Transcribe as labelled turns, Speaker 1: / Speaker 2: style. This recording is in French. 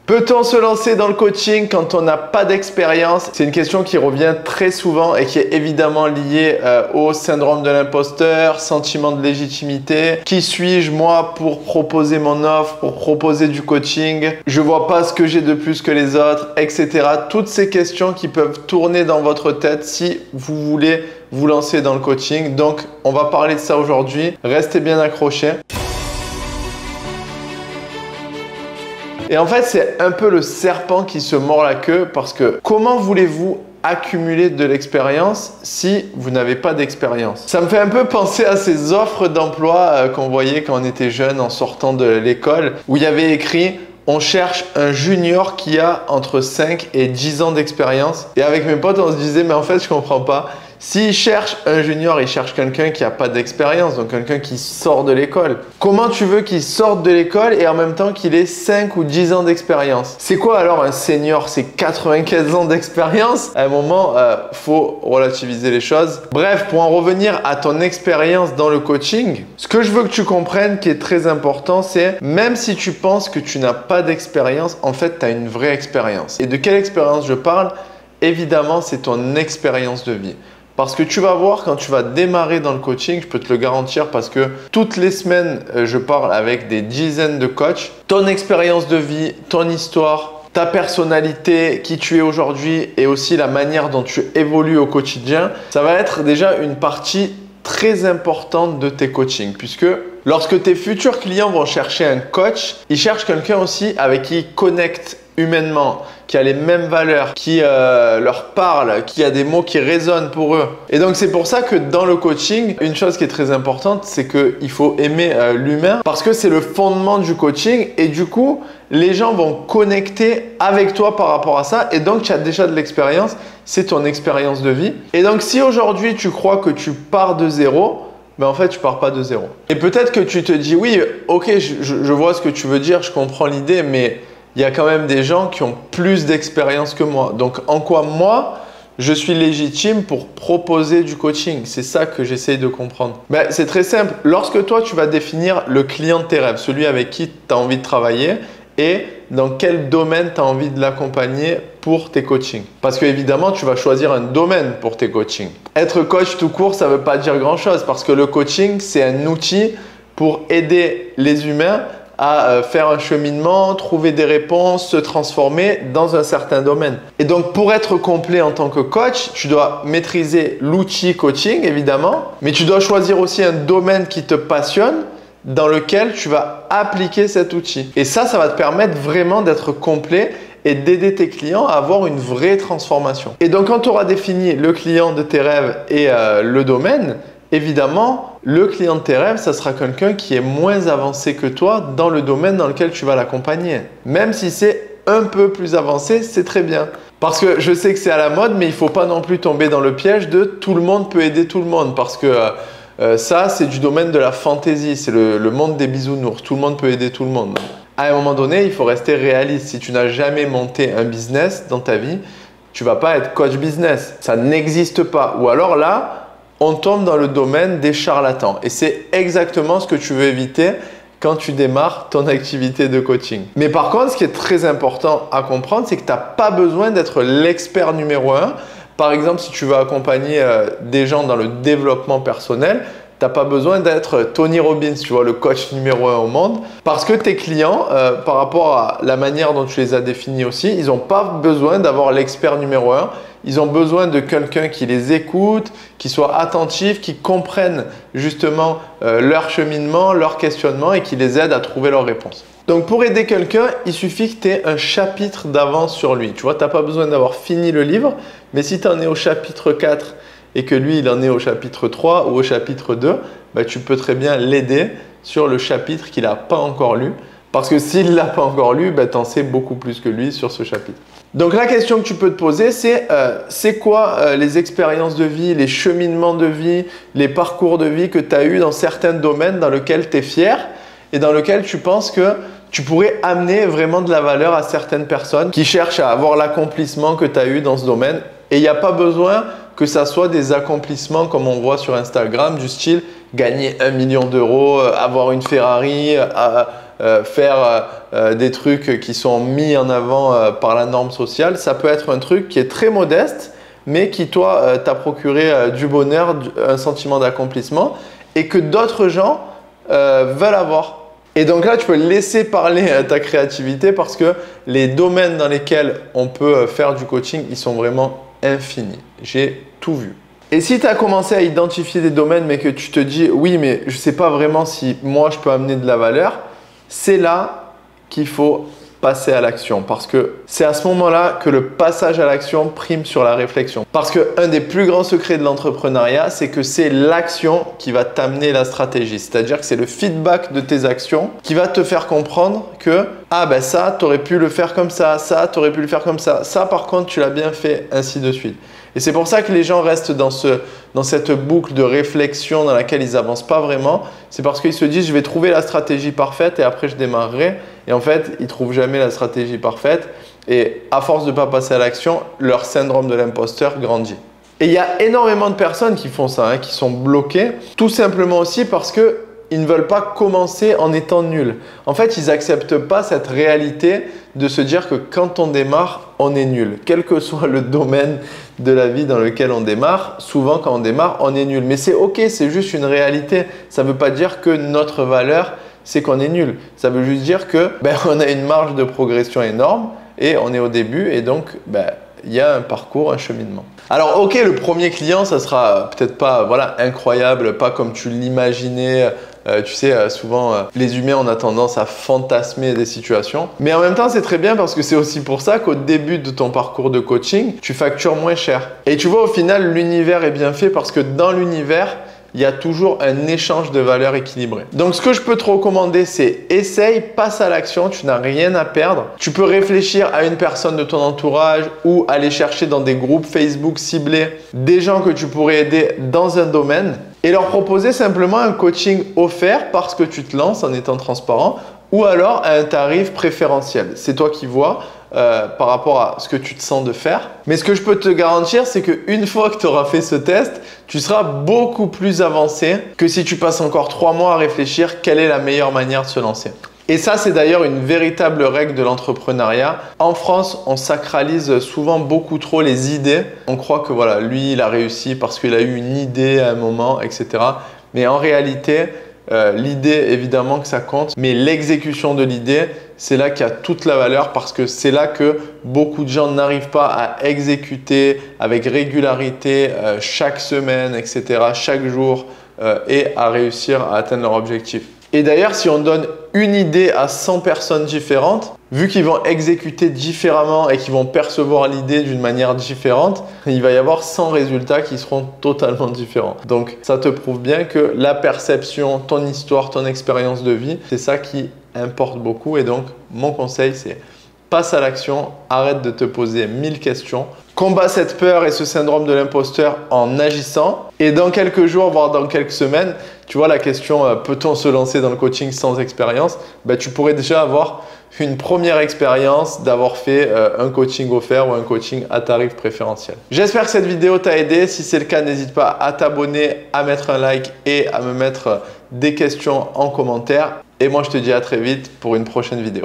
Speaker 1: Peut-on se lancer dans le coaching quand on n'a pas d'expérience? C'est une question qui revient très souvent et qui est évidemment liée au syndrome de l'imposteur, sentiment de légitimité. Qui suis-je moi pour proposer mon offre, pour proposer du coaching? Je vois pas ce que j'ai de plus que les autres, etc. Toutes ces questions qui peuvent tourner dans votre tête si vous voulez vous lancer dans le coaching. Donc, on va parler de ça aujourd'hui. Restez bien accrochés. Et en fait, c'est un peu le serpent qui se mord la queue parce que comment voulez-vous accumuler de l'expérience si vous n'avez pas d'expérience? Ça me fait un peu penser à ces offres d'emploi qu'on voyait quand on était jeune en sortant de l'école où il y avait écrit « On cherche un junior qui a entre 5 et 10 ans d'expérience ». Et avec mes potes, on se disait « Mais en fait, je comprends pas. S'il cherche un junior, il cherche quelqu'un qui n'a pas d'expérience, donc quelqu'un qui sort de l'école. Comment tu veux qu'il sorte de l'école et en même temps qu'il ait 5 ou 10 ans d'expérience? C'est quoi alors un senior? C'est 95 ans d'expérience? À un moment, faut relativiser les choses. Bref, pour en revenir à ton expérience dans le coaching, ce que je veux que tu comprennes qui est très important, c'est même si tu penses que tu n'as pas d'expérience, en fait, tu as une vraie expérience. Et de quelle expérience je parle? Évidemment, c'est ton expérience de vie. Parce que tu vas voir quand tu vas démarrer dans le coaching, je peux te le garantir parce que toutes les semaines, je parle avec des dizaines de coachs. Ton expérience de vie, ton histoire, ta personnalité, qui tu es aujourd'hui et aussi la manière dont tu évolues au quotidien, ça va être déjà une partie très importante de tes coachings puisque lorsque tes futurs clients vont chercher un coach, ils cherchent quelqu'un aussi avec qui ils connectent humainement, qui a les mêmes valeurs, qui leur parle, qui a des mots qui résonnent pour eux. Et donc c'est pour ça que dans le coaching, une chose qui est très importante, c'est qu'il faut aimer l'humain parce que c'est le fondement du coaching et du coup, les gens vont connecter avec toi par rapport à ça et donc tu as déjà de l'expérience, c'est ton expérience de vie. Et donc si aujourd'hui tu crois que tu pars de zéro, mais en fait, tu pars pas de zéro. Et peut-être que tu te dis, oui, ok, je vois ce que tu veux dire, je comprends l'idée, mais il y a quand même des gens qui ont plus d'expérience que moi. Donc, en quoi moi, je suis légitime pour proposer du coaching? C'est ça que j'essaye de comprendre. Ben, c'est très simple. Lorsque toi, tu vas définir le client de tes rêves, celui avec qui tu as envie de travailler et dans quel domaine tu as envie de l'accompagner pour tes coachings. Parce qu'évidemment, tu vas choisir un domaine pour tes coachings. Être coach tout court, ça ne veut pas dire grand-chose parce que le coaching, c'est un outil pour aider les humains à faire un cheminement, trouver des réponses, se transformer dans un certain domaine. Et donc, pour être complet en tant que coach, tu dois maîtriser l'outil coaching, évidemment, mais tu dois choisir aussi un domaine qui te passionne, dans lequel tu vas appliquer cet outil. Et ça va te permettre vraiment d'être complet et d'aider tes clients à avoir une vraie transformation. Et donc, quand tu auras défini le client de tes rêves et le domaine, évidemment, le client de tes rêves, ça sera quelqu'un qui est moins avancé que toi dans le domaine dans lequel tu vas l'accompagner. Même si c'est un peu plus avancé, c'est très bien. Parce que je sais que c'est à la mode, mais il ne faut pas non plus tomber dans le piège de tout le monde peut aider tout le monde. Parce que ça, c'est du domaine de la fantaisie, c'est le monde des bisounours. Tout le monde peut aider tout le monde. À un moment donné, il faut rester réaliste. Si tu n'as jamais monté un business dans ta vie, tu ne vas pas être coach business. Ça n'existe pas. Ou alors là, on tombe dans le domaine des charlatans. Et c'est exactement ce que tu veux éviter quand tu démarres ton activité de coaching. Mais par contre, ce qui est très important à comprendre, c'est que tu n'as pas besoin d'être l'expert numéro 1. Par exemple, si tu veux accompagner des gens dans le développement personnel, tu n'as pas besoin d'être Tony Robbins, tu vois, le coach numéro 1 au monde. Parce que tes clients, par rapport à la manière dont tu les as définis aussi, ils n'ont pas besoin d'avoir l'expert numéro 1. Ils ont besoin de quelqu'un qui les écoute, qui soit attentif, qui comprenne justement leur cheminement, leur questionnement et qui les aide à trouver leurs réponses. Donc pour aider quelqu'un, il suffit que tu aies un chapitre d'avance sur lui. Tu vois, tu n'as pas besoin d'avoir fini le livre, mais si tu en es au chapitre 4 et que lui, il en est au chapitre 3 ou au chapitre 2, bah, tu peux très bien l'aider sur le chapitre qu'il n'a pas encore lu. Parce que s'il ne l'a pas encore lu, bah, tu en sais beaucoup plus que lui sur ce chapitre. Donc la question que tu peux te poser, c'est quoi les expériences de vie, les cheminements de vie, les parcours de vie que tu as eu dans certains domaines dans lesquels tu es fier et dans lesquels tu penses que tu pourrais amener vraiment de la valeur à certaines personnes qui cherchent à avoir l'accomplissement que tu as eu dans ce domaine. Et il n'y a pas besoin que ça soit des accomplissements comme on voit sur Instagram du style gagner 1 million d'euros, avoir une Ferrari, faire des trucs qui sont mis en avant par la norme sociale. Ça peut être un truc qui est très modeste, mais qui toi t'a procuré du bonheur, un sentiment d'accomplissement et que d'autres gens veulent avoir. Et donc là, tu peux laisser parler ta créativité parce que les domaines dans lesquels on peut faire du coaching, ils sont vraiment infinis. J'ai tout vu. Et si tu as commencé à identifier des domaines mais que tu te dis « oui, mais je ne sais pas vraiment si moi je peux amener de la valeur », c'est là qu'il faut passer à l'action parce que c'est à ce moment-là que le passage à l'action prime sur la réflexion. Parce qu'un des plus grands secrets de l'entrepreneuriat, c'est que c'est l'action qui va t'amener la stratégie. C'est-à-dire que c'est le feedback de tes actions qui va te faire comprendre que « ah ben ça, tu aurais pu le faire comme ça tu aurais pu le faire comme ça par contre, tu l'as bien fait, ainsi de suite ». Et c'est pour ça que les gens restent dans cette boucle de réflexion dans laquelle ils n'avancent pas vraiment. C'est parce qu'ils se disent « je vais trouver la stratégie parfaite et après je démarrerai ». Et en fait, ils ne trouvent jamais la stratégie parfaite. Et à force de ne pas passer à l'action, leur syndrome de l'imposteur grandit. Et il y a énormément de personnes qui font ça, qui sont bloquées, tout simplement aussi parce qu'ils ne veulent pas commencer en étant nuls. En fait, ils n'acceptent pas cette réalité de se dire que quand on démarre, on est nul. Quel que soit le domaine de la vie dans lequel on démarre, souvent quand on démarre, on est nul. Mais c'est ok, c'est juste une réalité. Ça ne veut pas dire que notre valeur, c'est qu'on est nul. Ça veut juste dire que on a une marge de progression énorme et on est au début et donc il y a un parcours, un cheminement. Alors ok, le premier client, ça sera peut-être pas incroyable, pas comme tu l'imaginais. Tu sais, souvent, les humains, on a tendance à fantasmer des situations. Mais en même temps, c'est très bien parce que c'est aussi pour ça qu'au début de ton parcours de coaching, tu factures moins cher. Et tu vois, au final, l'univers est bien fait parce que dans l'univers, il y a toujours un échange de valeurs équilibré. Donc, ce que je peux te recommander, c'est essaye, passe à l'action, tu n'as rien à perdre. Tu peux réfléchir à une personne de ton entourage ou aller chercher dans des groupes Facebook ciblés des gens que tu pourrais aider dans un domaine et leur proposer simplement un coaching offert parce que tu te lances en étant transparent ou alors à un tarif préférentiel. C'est toi qui vois par rapport à ce que tu te sens de faire. Mais ce que je peux te garantir, c'est qu'une fois que tu auras fait ce test, tu seras beaucoup plus avancé que si tu passes encore 3 mois à réfléchir quelle est la meilleure manière de se lancer. Et ça, c'est d'ailleurs une véritable règle de l'entrepreneuriat. En France, on sacralise souvent beaucoup trop les idées. On croit que voilà, lui, il a réussi parce qu'il a eu une idée à un moment, etc. Mais en réalité, l'idée, évidemment que ça compte, mais l'exécution de l'idée, c'est là qu'il y a toute la valeur parce que c'est là que beaucoup de gens n'arrivent pas à exécuter avec régularité chaque semaine, etc., chaque jour et à réussir à atteindre leur objectif. Et d'ailleurs, si on donne une idée à 100 personnes différentes, vu qu'ils vont exécuter différemment et qu'ils vont percevoir l'idée d'une manière différente, il va y avoir 100 résultats qui seront totalement différents. Donc, ça te prouve bien que la perception, ton histoire, ton expérience de vie, c'est ça qui importe beaucoup. Et donc, mon conseil, c'est passe à l'action, arrête de te poser 1000 questions. Combat cette peur et ce syndrome de l'imposteur en agissant. Et dans quelques jours, voire dans quelques semaines, tu vois la question peut-on se lancer dans le coaching sans expérience? Tu pourrais déjà avoir une première expérience d'avoir fait un coaching offert ou un coaching à tarif préférentiel. J'espère que cette vidéo t'a aidé. Si c'est le cas, n'hésite pas à t'abonner, à mettre un like et à me mettre des questions en commentaire. Et moi, je te dis à très vite pour une prochaine vidéo.